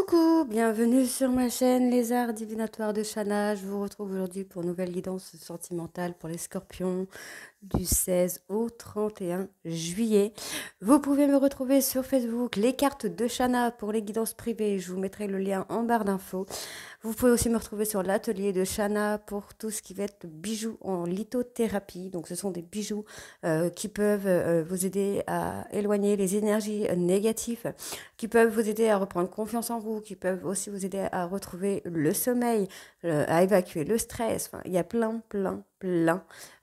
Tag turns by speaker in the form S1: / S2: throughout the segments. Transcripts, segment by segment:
S1: Coucou, bienvenue sur ma chaîne Les Arts Divinatoires de Shana. Je vous retrouve aujourd'hui pour une nouvelle guidance sentimentale pour les scorpions du 16 au 31 juillet. Vous pouvez me retrouver sur Facebook, les cartes de Shana pour les guidances privées. Je vous mettrai le lien en barre d'infos. Vous pouvez aussi me retrouver sur l'atelier de Shana pour tout ce qui va être bijoux en lithothérapie. Donc ce sont des bijoux qui peuvent vous aider à éloigner les énergies négatives, qui peuvent vous aider à reprendre confiance en vous, qui peuvent aussi vous aider à retrouver le sommeil, à évacuer le stress. Enfin, il y a plein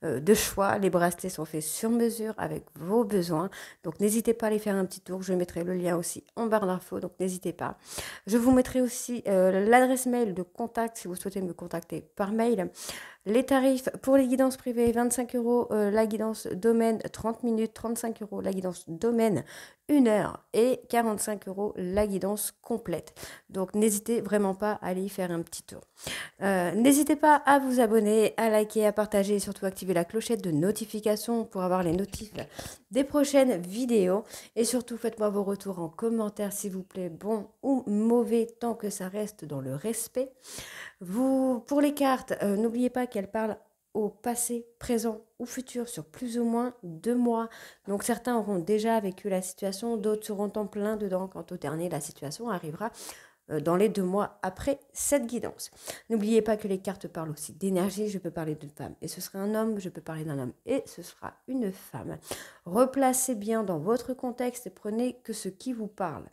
S1: de choix. Les bracelets sont faits sur mesure avec vos besoins. Donc n'hésitez pas à aller faire un petit tour. Je mettrai le lien aussi en barre d'infos. Donc n'hésitez pas. Je vous mettrai aussi l'adresse mail de contact si vous souhaitez me contacter par mail. Les tarifs pour les guidances privées, 25 euros la guidance domaine 30 minutes, 35 euros la guidance domaine 1 heure et 45 euros la guidance complète. Donc n'hésitez vraiment pas à aller y faire un petit tour. N'hésitez pas à vous abonner, à liker, à partager et surtout activer la clochette de notification pour avoir les notifs des prochaines vidéos. Et surtout faites-moi vos retours en commentaire s'il vous plaît, bon ou mauvais, tant que ça reste dans le respect. Pour les cartes, n'oubliez pas qu'elles parlent au passé, présent ou futur sur plus ou moins 2 mois. Donc certains auront déjà vécu la situation, d'autres seront en plein dedans. Quant au dernier, la situation arrivera dans les 2 mois après cette guidance. N'oubliez pas que les cartes parlent aussi d'énergie. Je peux parler d'une femme et ce sera un homme. Je peux parler d'un homme et ce sera une femme. Replacez bien dans votre contexte et prenez que ce qui vous parle.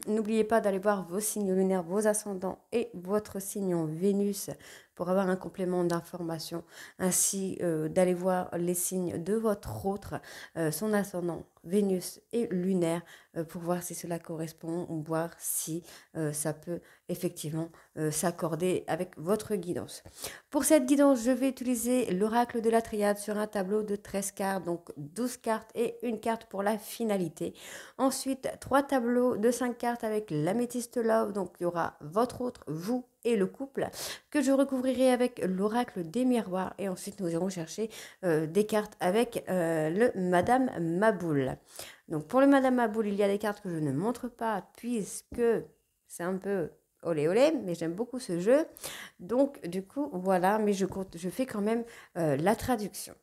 S1: N'oubliez pas d'aller voir vos signes lunaires, vos ascendants et votre signe en Vénus pour avoir un complément d'information, ainsi d'aller voir les signes de votre autre, son ascendant Vénus et lunaire, pour voir si cela correspond, ou voir si ça peut effectivement s'accorder avec votre guidance. Pour cette guidance, je vais utiliser l'oracle de la triade sur un tableau de 13 cartes, donc 12 cartes et une carte pour la finalité. Ensuite, 3 tableaux de 5 cartes avec l'améthyste love, donc il y aura votre autre, vous et le couple, que je recouvrirai avec l'oracle des miroirs. Et ensuite, nous irons chercher des cartes avec le Madame Maboul. Donc, pour le Madame Maboul, il y a des cartes que je ne montre pas puisque c'est un peu olé olé, mais j'aime beaucoup ce jeu. Donc, du coup, voilà, mais je fais quand même la traduction.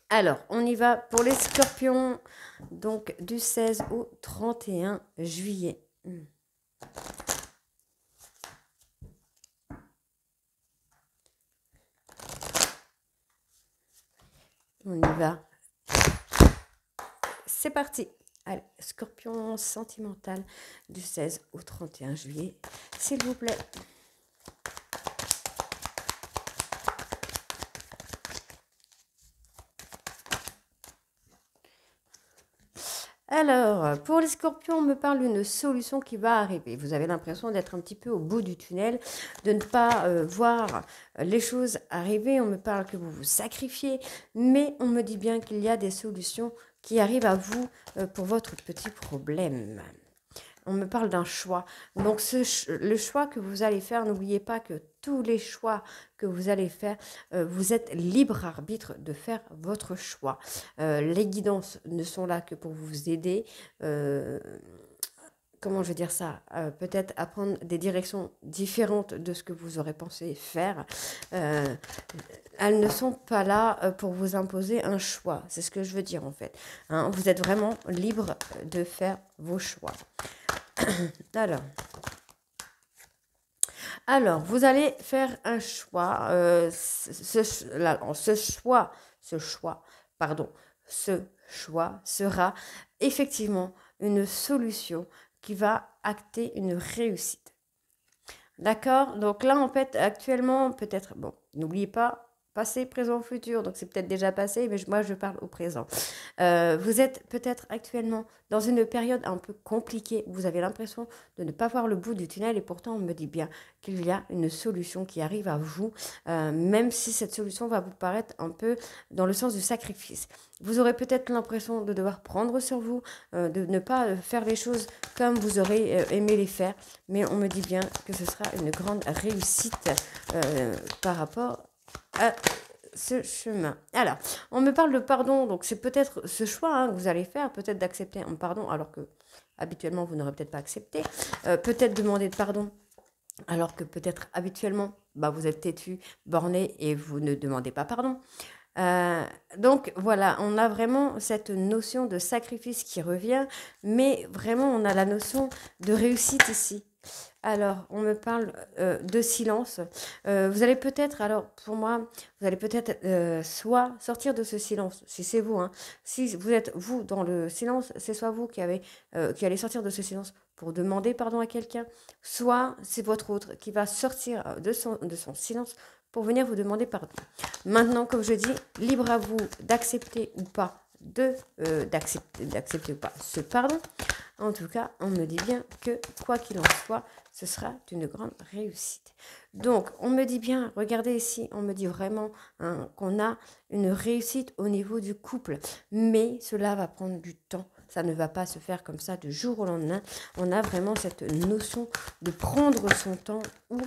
S1: Alors, on y va pour les scorpions, donc du 16 au 31 juillet. On y va. C'est parti. Allez, scorpion sentimental du 16 au 31 juillet, s'il vous plaît. Alors, pour les scorpions, on me parle d'une solution qui va arriver. Vous avez l'impression d'être un petit peu au bout du tunnel, de ne pas voir les choses arriver. On me parle que vous vous sacrifiez, mais on me dit bien qu'il y a des solutions qui arrivent à vous pour votre petit problème. On me parle d'un choix. Donc, le choix que vous allez faire, n'oubliez pas que tous les choix que vous allez faire, vous êtes libre arbitre de faire votre choix. Les guidances ne sont là que pour vous aider. Comment je vais dire ça, peut-être à prendre des directions différentes de ce que vous aurez pensé faire. Elles ne sont pas là pour vous imposer un choix. C'est ce que je veux dire en fait. Hein, vous êtes vraiment libre de faire vos choix. Alors, vous allez faire un choix. Ce choix sera effectivement une solution qui va acter une réussite. D'accord? Donc là, en fait, actuellement, peut-être, bon, n'oubliez pas, passé, présent, futur, donc c'est peut-être déjà passé, mais moi, je parle au présent. Vous êtes peut-être actuellement dans une période un peu compliquée, vous avez l'impression de ne pas voir le bout du tunnel, et pourtant, on me dit bien qu'il y a une solution qui arrive à vous, même si cette solution va vous paraître un peu dans le sens du sacrifice. Vous aurez peut-être l'impression de devoir prendre sur vous, de ne pas faire les choses comme vous aurez aimé les faire, mais on me dit bien que ce sera une grande réussite par rapport à ce chemin. Alors, on me parle de pardon, donc c'est peut-être ce choix hein, que vous allez faire, peut-être d'accepter un pardon, alors que habituellement vous n'aurez peut-être pas accepté. Peut-être demander de pardon, alors que peut-être habituellement, bah, vous êtes têtu, borné et vous ne demandez pas pardon. Donc voilà, on a vraiment cette notion de sacrifice qui revient, mais vraiment on a la notion de réussite ici. Alors, on me parle de silence. Vous allez peut-être, alors pour moi, vous allez peut-être soit sortir de ce silence, si c'est vous, hein. Si vous êtes vous dans le silence, c'est soit vous qui allez sortir de ce silence pour demander pardon à quelqu'un, soit c'est votre autre qui va sortir de son silence pour venir vous demander pardon. Maintenant, comme je dis, libre à vous d'accepter ou pas d'accepter ou pas ce pardon. En tout cas, on me dit bien que quoi qu'il en soit, ce sera une grande réussite. Donc, on me dit bien, regardez ici, on me dit vraiment hein, qu'on a une réussite au niveau du couple, mais cela va prendre du temps. Ça ne va pas se faire comme ça de jour au lendemain. On a vraiment cette notion de prendre son temps ou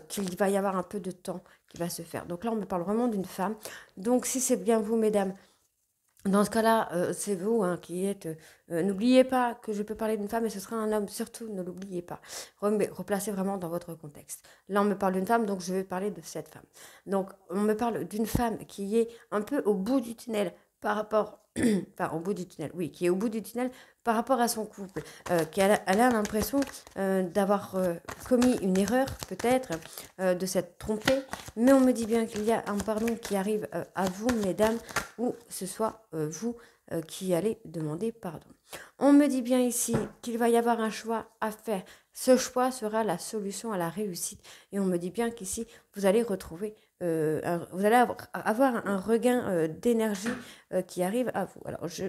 S1: qu'il va y avoir un peu de temps qui va se faire. Donc là, on me parle vraiment d'une femme. Donc, si c'est bien vous, mesdames, dans ce cas-là, c'est vous hein, qui êtes... n'oubliez pas que je peux parler d'une femme et ce sera un homme. Surtout, ne l'oubliez pas. Replacez vraiment dans votre contexte. Là, on me parle d'une femme, donc je vais parler de cette femme. Donc, on me parle d'une femme qui est un peu au bout du tunnel par rapport... enfin, au bout du tunnel, oui, qui est au bout du tunnel par rapport à son couple. Elle a l'impression d'avoir commis une erreur, peut-être, de s'être trompée. Mais on me dit bien qu'il y a un pardon qui arrive à vous, mesdames, ou ce soit vous qui allez demander pardon. On me dit bien ici qu'il va y avoir un choix à faire. Ce choix sera la solution à la réussite. Et on me dit bien qu'ici, vous allez retrouver, vous allez avoir un regain d'énergie qui arrive à vous. Alors, je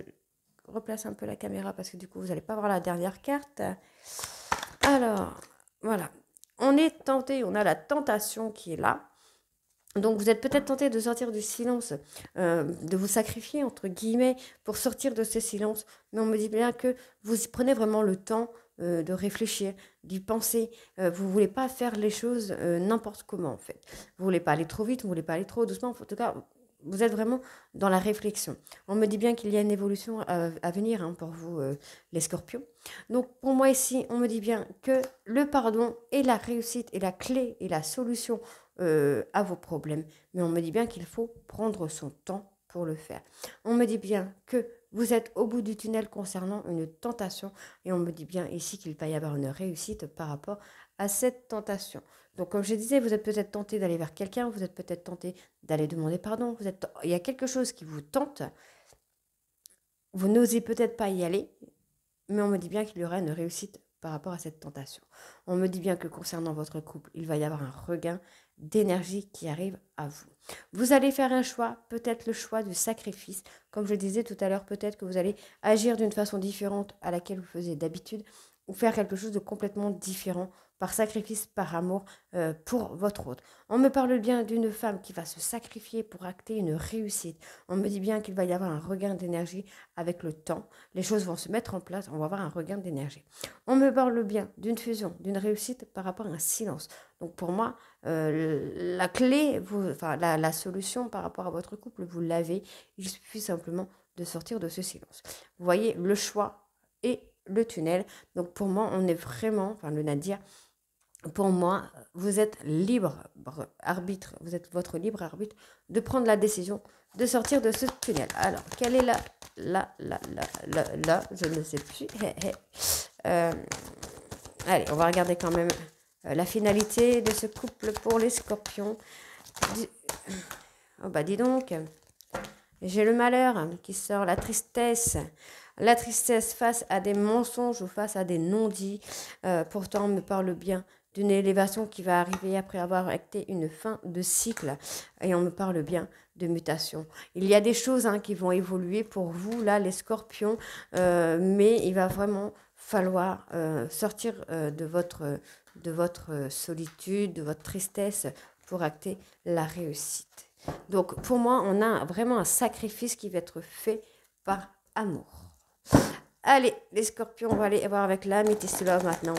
S1: replace un peu la caméra parce que du coup, vous n'allez pas voir la dernière carte. Alors, voilà. On est tenté, on a la tentation qui est là. Donc vous êtes peut-être tenté de sortir du silence, de vous sacrifier, entre guillemets, pour sortir de ce silence. Mais on me dit bien que vous prenez vraiment le temps de réfléchir, d'y penser. Vous ne voulez pas faire les choses n'importe comment, en fait. Vous ne voulez pas aller trop vite, vous ne voulez pas aller trop doucement. En tout cas, vous êtes vraiment dans la réflexion. On me dit bien qu'il y a une évolution à venir hein, pour vous, les scorpions. Donc pour moi ici, on me dit bien que le pardon est la réussite et la clé et la solution à vos problèmes. Mais on me dit bien qu'il faut prendre son temps pour le faire. On me dit bien que vous êtes au bout du tunnel concernant une tentation et on me dit bien ici qu'il va y avoir une réussite par rapport à cette tentation. Donc comme je disais, vous êtes peut-être tenté d'aller vers quelqu'un, vous êtes peut-être tenté d'aller demander pardon, il y a quelque chose qui vous tente, vous n'osez peut-être pas y aller, mais on me dit bien qu'il y aura une réussite par rapport à cette tentation. On me dit bien que concernant votre couple, il va y avoir un regain d'énergie qui arrive à vous. Vous allez faire un choix, peut-être le choix du sacrifice. Comme je disais tout à l'heure, peut-être que vous allez agir d'une façon différente à laquelle vous faisiez d'habitude ou faire quelque chose de complètement différent par sacrifice, par amour pour votre autre. On me parle bien d'une femme qui va se sacrifier pour acter une réussite. On me dit bien qu'il va y avoir un regain d'énergie avec le temps. Les choses vont se mettre en place, on va avoir un regain d'énergie. On me parle bien d'une fusion, d'une réussite par rapport à un silence. Donc pour moi, la clé, la solution par rapport à votre couple, vous l'avez. Il suffit simplement de sortir de ce silence. Vous voyez le choix et le tunnel. Donc pour moi, on est vraiment, enfin le Nadir, pour moi, vous êtes libre arbitre, vous êtes votre libre arbitre de prendre la décision de sortir de ce tunnel. Alors, quelle est là, je ne sais plus. Allez, on va regarder quand même la finalité de ce couple pour les scorpions. Oh bah dis donc, j'ai le malheur qui sort, la tristesse. La tristesse face à des mensonges ou face à des non-dits. Pourtant, on me parle bien d'une élévation qui va arriver après avoir acté une fin de cycle. Et on me parle bien de mutation. Il y a des choses hein, qui vont évoluer pour vous, là, les scorpions. Mais il va vraiment falloir sortir de votre solitude, de votre tristesse pour acter la réussite. Donc, pour moi, on a vraiment un sacrifice qui va être fait par amour. Allez, les scorpions, on va aller voir avec la Métis Love maintenant.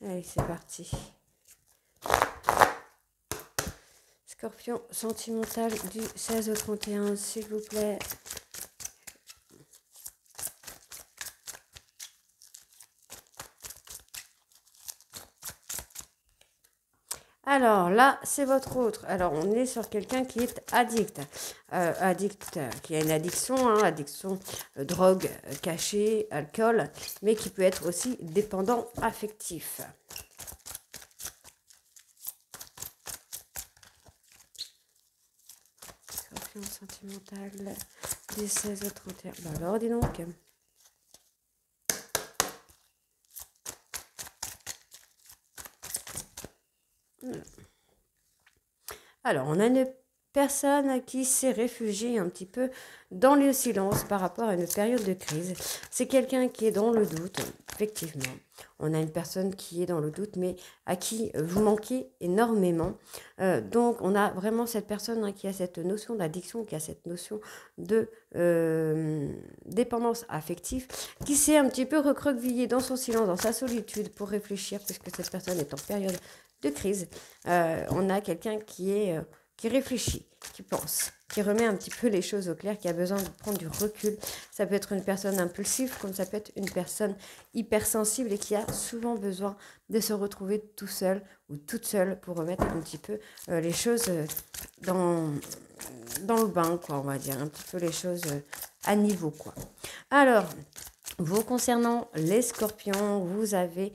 S1: Allez, c'est parti. Scorpion sentimental du 16 au 31, s'il vous plaît. Alors là, c'est votre autre. Alors, on est sur quelqu'un qui est addict. Qui a une addiction, hein, addiction, drogue cachée, alcool, mais qui peut être aussi dépendant affectif. Scorpion sentimental du 16 au 31. Bah alors, dis donc. Alors, on a une personne qui s'est réfugiée un petit peu dans le silence par rapport à une période de crise. C'est quelqu'un qui est dans le doute, effectivement. On a une personne qui est dans le doute, mais à qui vous manquez énormément. Donc, on a vraiment cette personne, hein, qui a cette notion d'addiction, qui a cette notion de dépendance affective, qui s'est un petit peu recroquevillée dans son silence, dans sa solitude, pour réfléchir, puisque cette personne est en période de crise. On a quelqu'un qui réfléchit, qui pense, qui remet un petit peu les choses au clair, qui a besoin de prendre du recul. Ça peut être une personne impulsive, comme ça peut être une personne hypersensible et qui a souvent besoin de se retrouver tout seul ou toute seule pour remettre un petit peu les choses dans le bain, quoi, on va dire, un petit peu les choses à niveau, quoi. Alors, vous concernant les scorpions, vous allez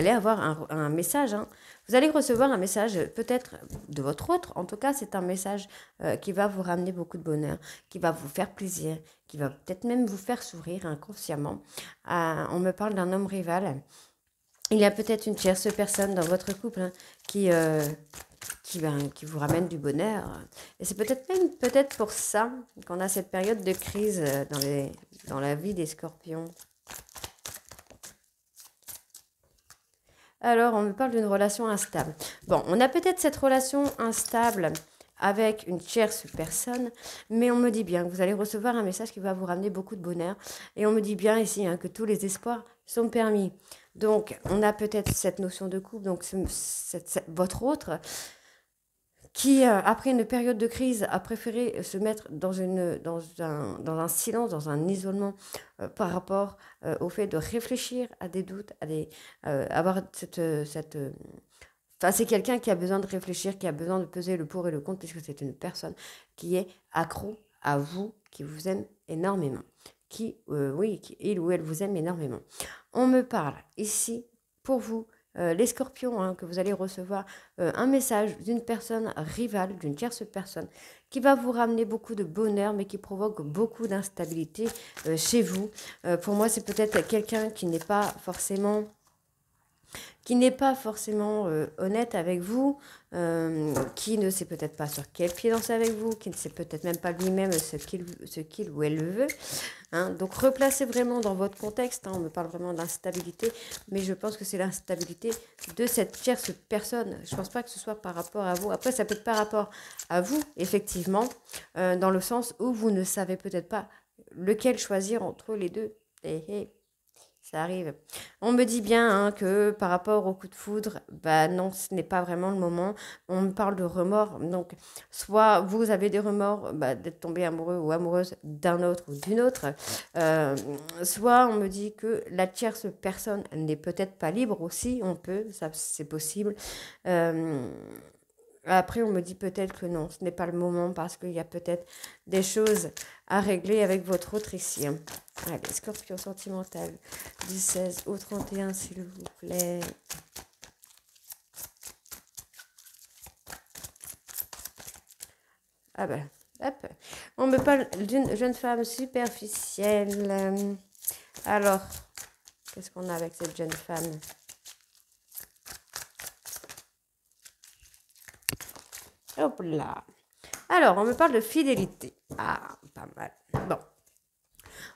S1: avoir un message, hein. Vous allez recevoir un message peut-être de votre autre. En tout cas, c'est un message qui va vous ramener beaucoup de bonheur, qui va vous faire plaisir, qui va peut-être même vous faire sourire inconsciemment. On me parle d'un homme rival. Il y a peut-être une tierce personne dans votre couple, hein, qui vous ramène du bonheur. Et c'est peut-être pour ça qu'on a cette période de crise dans la vie des scorpions. Alors, on me parle d'une relation instable. Bon, on a peut-être cette relation instable avec une tierce personne, mais on me dit bien que vous allez recevoir un message qui va vous ramener beaucoup de bonheur. Et on me dit bien ici, hein, que tous les espoirs sont permis. Donc, on a peut-être cette notion de couple, donc votre autre, qui, après une période de crise, a préféré se mettre dans un silence, dans un isolement, par rapport au fait de réfléchir à des doutes, avoir Enfin, c'est quelqu'un qui a besoin de réfléchir, qui a besoin de peser le pour et le contre, puisque c'est une personne qui est accro à vous, qui vous aime énormément. Il ou elle vous aime énormément. On me parle ici, pour vous, les scorpions, hein, que vous allez recevoir un message d'une personne rivale, d'une tierce personne, qui va vous ramener beaucoup de bonheur, mais qui provoque beaucoup d'instabilité chez vous. Pour moi, c'est peut-être quelqu'un qui n'est pas forcément honnête avec vous, qui ne sait peut-être pas sur quel pied danser avec vous, qui ne sait peut-être même pas lui-même ce qu'il ou elle veut. Hein. Donc replacez vraiment dans votre contexte, hein, on me parle vraiment d'instabilité, mais je pense que c'est l'instabilité de cette tierce personne. Je ne pense pas que ce soit par rapport à vous. Après, ça peut être par rapport à vous, effectivement, dans le sens où vous ne savez peut-être pas lequel choisir entre les deux. Ça arrive. On me dit bien, hein, que par rapport au coup de foudre, bah non, ce n'est pas vraiment le moment. On me parle de remords. Donc, soit vous avez des remords, bah, d'être tombé amoureux ou amoureuse d'un autre ou d'une autre. Soit on me dit que la tierce personne n'est peut-être pas libre aussi. Ça c'est possible. Après, on me dit peut-être que non, ce n'est pas le moment parce qu'il y a peut-être des choses à régler avec votre autre ici. Allez, scorpion sentimental, du 16 au 31, s'il vous plaît. Ah ben, hop. On me parle d'une jeune femme superficielle. Alors, qu'est-ce qu'on a avec cette jeune femme ? Hop là. Alors, on me parle de fidélité. Ah, pas mal. Bon.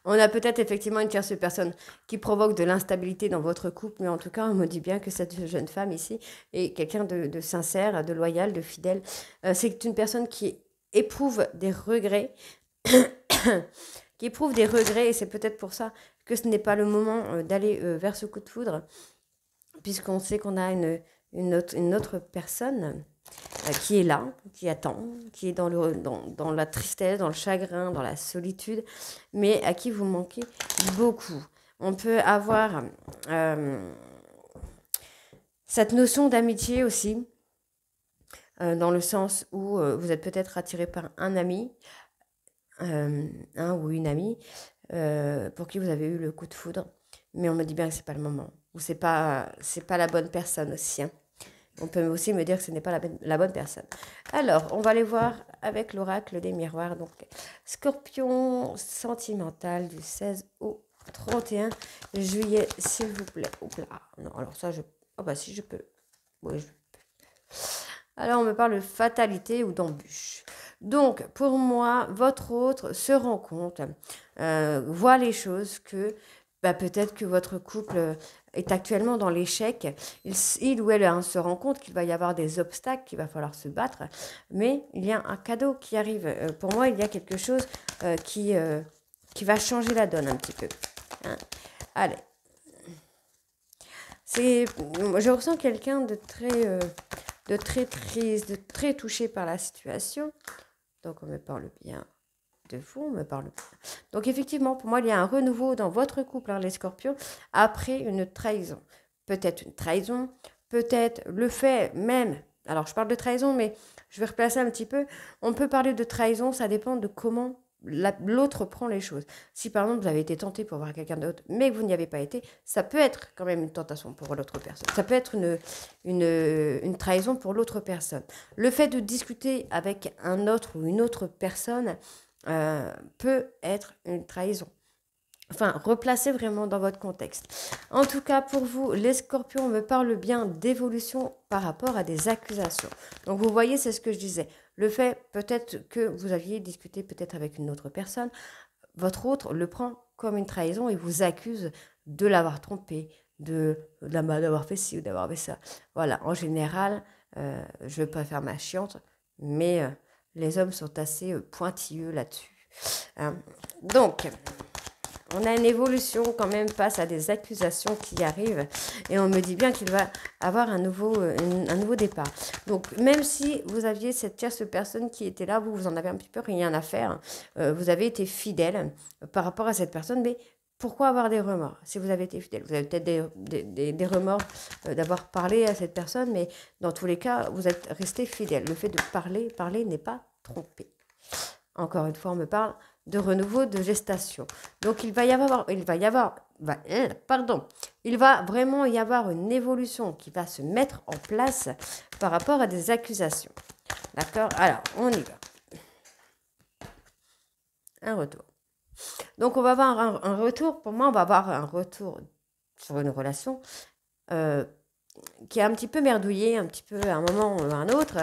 S1: On a peut-être effectivement une tierce personne qui provoque de l'instabilité dans votre couple, mais en tout cas, on me dit bien que cette jeune femme ici est quelqu'un de sincère, de loyal, de fidèle. C'est une personne qui éprouve des regrets, et c'est peut-être pour ça que ce n'est pas le moment d'aller vers ce coup de foudre, puisqu'on sait qu'on a une autre personne qui est là, qui attend, qui est dans la tristesse, dans le chagrin, dans la solitude, mais à qui vous manquez beaucoup. On peut avoir cette notion d'amitié aussi, dans le sens où vous êtes peut-être attiré par un ami, un ou une amie, pour qui vous avez eu le coup de foudre, mais on me dit bien que c'est pas le moment, ou c'est pas la bonne personne aussi, hein. On peut aussi me dire que ce n'est pas la bonne personne. Alors, on va aller voir avec l'oracle des miroirs. Donc, Scorpion sentimental du 16 au 31 juillet, s'il vous plaît. Oups là. Non, alors ça, oh bah si, je peux. Oui, je peux. Alors, on me parle de fatalité ou d'embûche. Donc, pour moi, votre autre se rend compte, voit les choses que peut-être que votre couple est actuellement dans l'échec. Il ou elle se rend compte qu'il va y avoir des obstacles, qu'il va falloir se battre, mais il y a un cadeau qui arrive. Pour moi, il y a quelque chose qui va changer la donne un petit peu. Hein. Allez. Je ressens quelqu'un de très triste, de très touché par la situation. Donc, on me parle bien de vous, on me parle bien. Donc, effectivement, pour moi, il y a un renouveau dans votre couple, hein, les scorpions, après une trahison. Peut-être une trahison, peut-être le fait même. Alors, je parle de trahison, mais je vais replacer un petit peu. On peut parler de trahison, ça dépend de comment l'autre prend les choses. Si par exemple vous avez été tenté pour voir quelqu'un d'autre, mais que vous n'y avez pas été, ça peut être quand même une tentation pour l'autre personne. Ça peut être une trahison pour l'autre personne. Le fait de discuter avec un autre ou une autre personne peut être une trahison. Enfin, replacez vraiment dans votre contexte. En tout cas, pour vous, les scorpions, on me parle bien d'évolution par rapport à des accusations. Donc, vous voyez, c'est ce que je disais. Le fait, peut-être que vous aviez discuté peut-être avec une autre personne, votre autre le prend comme une trahison et vous accuse de l'avoir trompé, d'avoir fait ci ou d'avoir fait ça. Voilà, en général, je ne veux pas faire ma chiante, mais les hommes sont assez pointilleux là-dessus. Hein. Donc, on a une évolution quand même face à des accusations qui arrivent et on me dit bien qu'il va avoir un nouveau départ. Donc même si vous aviez cette tierce personne qui était là, vous en avez un petit peu rien à faire, vous avez été fidèle par rapport à cette personne, mais pourquoi avoir des remords si vous avez été fidèle? Vous avez peut-être des remords d'avoir parlé à cette personne, mais dans tous les cas, vous êtes resté fidèle. Le fait de parler n'est pas trompé. Encore une fois, on me parle de renouveau de gestation. Donc, il va vraiment y avoir une évolution qui va se mettre en place par rapport à des accusations. D'accord? Alors, on y va. Un retour. Donc, on va avoir un retour. Pour moi, on va avoir un retour sur une relation qui est un petit peu merdouillée, un petit peu à un moment ou à un autre,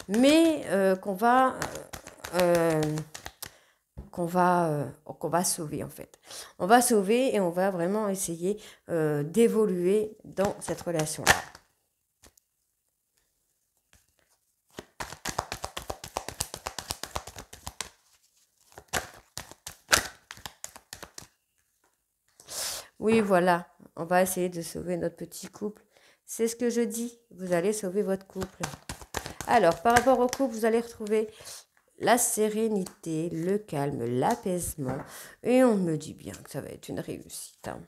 S1: mais qu'on va sauver en fait. On va sauver et on va vraiment essayer d'évoluer dans cette relation-là. Oui, voilà, on va essayer de sauver notre petit couple. C'est ce que je dis, vous allez sauver votre couple. Alors, par rapport au couple, vous allez retrouver la sérénité, le calme, l'apaisement. Et on me dit bien que ça va être une réussite. Hein.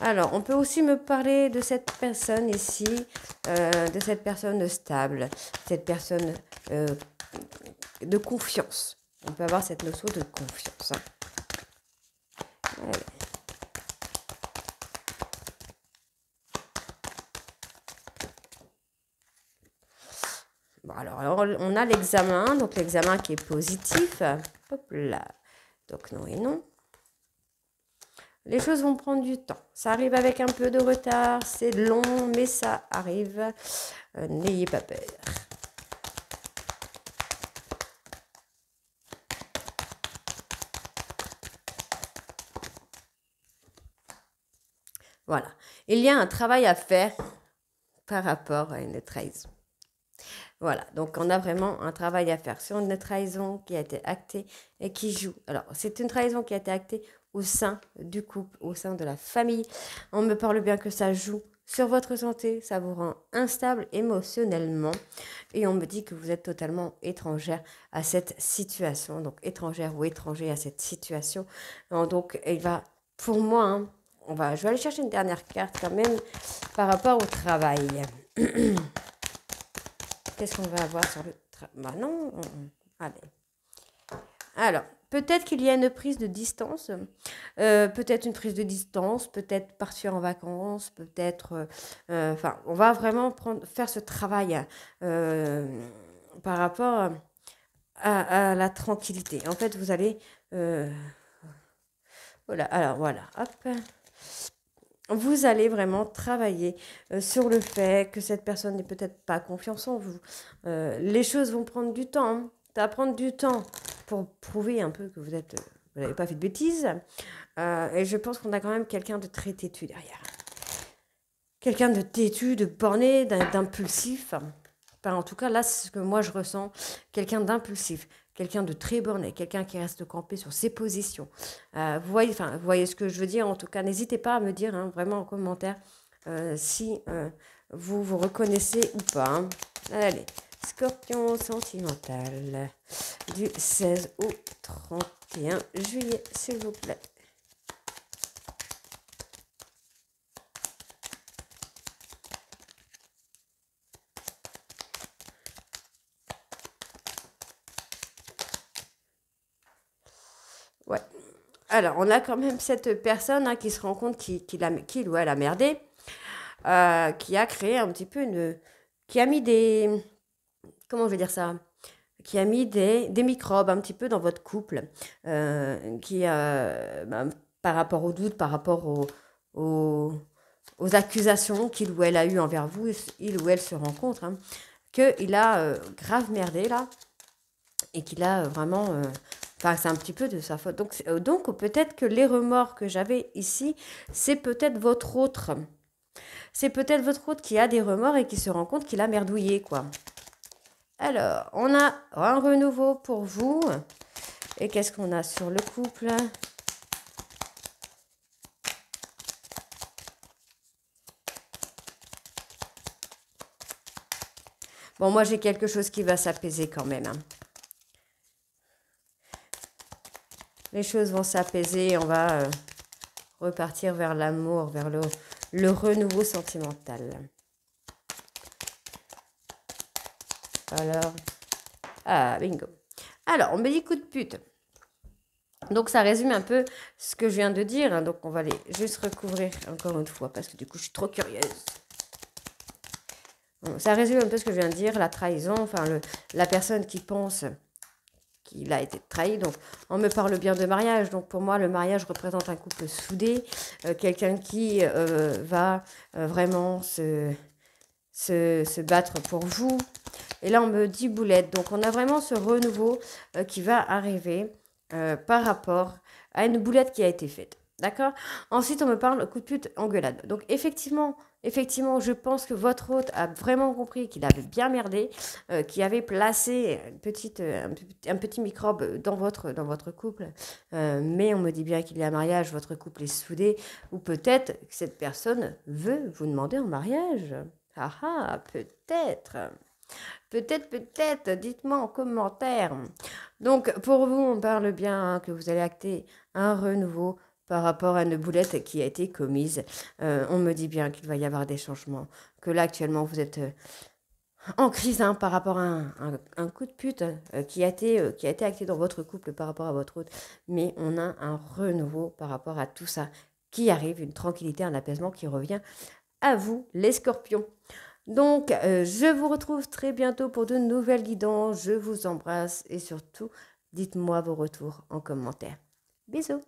S1: Alors, on peut aussi me parler de cette personne ici, de cette personne stable, cette personne de confiance. On peut avoir cette notion de confiance. Hein. Allez. Bon, alors, on a l'examen, donc l'examen qui est positif. Hop là. Donc, non et non. Les choses vont prendre du temps. Ça arrive avec un peu de retard, c'est long, mais ça arrive. N'ayez pas peur. Voilà. Il y a un travail à faire par rapport à une trahison. Voilà, donc on a vraiment un travail à faire sur une trahison qui a été actée et qui joue. Alors, c'est une trahison qui a été actée au sein du couple, au sein de la famille. On me parle bien que ça joue sur votre santé, ça vous rend instable émotionnellement. Et on me dit que vous êtes totalement étrangère à cette situation. Donc étrangère ou étranger à cette situation. Donc il va, pour moi, hein, je vais aller chercher une dernière carte quand même par rapport au travail. Qu'est-ce qu'on va avoir sur le travail? Bah non. Allez. Alors, peut-être qu'il y a une prise de distance, peut-être une prise de distance, peut-être partir en vacances, peut-être... Enfin, on va vraiment faire ce travail par rapport à la tranquillité. En fait, vous allez... voilà, alors voilà, hop. Vous allez vraiment travailler sur le fait que cette personne n'est peut-être pas confiance en vous. Les choses vont prendre du temps, hein. Ça va prendre du temps pour prouver un peu que vous n'avez pas fait de bêtises. Et je pense qu'on a quand même quelqu'un de très têtu derrière. Quelqu'un de têtu, de borné, d'impulsif. Enfin, en tout cas, là, c'est ce que moi je ressens. Quelqu'un d'impulsif, quelqu'un de très borné, quelqu'un qui reste campé sur ses positions. Vous voyez ce que je veux dire. En tout cas, n'hésitez pas à me dire hein, vraiment en commentaire si vous vous reconnaissez ou pas. Hein. Allez, Scorpion sentimental du 16 au 31 juillet, s'il vous plaît. Ouais. Alors, on a quand même cette personne hein, qui se rend compte qu'il ou elle a merdé, qui a créé un petit peu qui a mis des... Comment je vais dire ça? Qui a mis des microbes un petit peu dans votre couple, par rapport aux doutes, par rapport aux accusations qu'il ou elle a eues envers vous, il ou elle se rend compte hein, qu'il a grave merdé là, et qu'il a vraiment... Enfin, c'est un petit peu de sa faute. Donc peut-être que les remords que j'avais ici, c'est peut-être votre autre. C'est peut-être votre autre qui a des remords et qui se rend compte qu'il a merdouillé, quoi. Alors, on a un renouveau pour vous. Et qu'est-ce qu'on a sur le couple? Bon, moi, j'ai quelque chose qui va s'apaiser quand même. Hein. Les choses vont s'apaiser. On va repartir vers l'amour, vers le renouveau sentimental. Alors, bingo. Alors, on me dit coup de pute. Donc, ça résume un peu ce que je viens de dire. Hein. Donc, on va aller juste recouvrir encore une fois parce que du coup, je suis trop curieuse. Bon, ça résume un peu ce que je viens de dire. La trahison, enfin, la personne qui pense qu'il a été trahi. Donc, on me parle bien de mariage. Donc, pour moi, le mariage représente un couple soudé. Quelqu'un qui va vraiment se battre pour vous. Et là, on me dit boulette. Donc, on a vraiment ce renouveau qui va arriver par rapport à une boulette qui a été faite. D'accord? Ensuite, on me parle coup de pute, engueulade. Donc, effectivement, je pense que votre hôte a vraiment compris qu'il avait bien merdé, qu'il avait placé un petit microbe dans votre couple. Mais on me dit bien qu'il y a un mariage, votre couple est soudé. Ou peut-être que cette personne veut vous demander en mariage. Ah ah, peut-être. Peut-être, dites-moi en commentaire. Donc, pour vous, on parle bien hein, que vous allez acter un renouveau par rapport à une boulette qui a été commise. On me dit bien qu'il va y avoir des changements, que là, actuellement, vous êtes en crise hein, par rapport à un coup de pute qui a été acté dans votre couple par rapport à votre autre. Mais on a un renouveau par rapport à tout ça qui arrive, une tranquillité, un apaisement qui revient à vous, les scorpions. Donc, je vous retrouve très bientôt pour de nouvelles guidances. Je vous embrasse et surtout, dites-moi vos retours en commentaire. Bisous!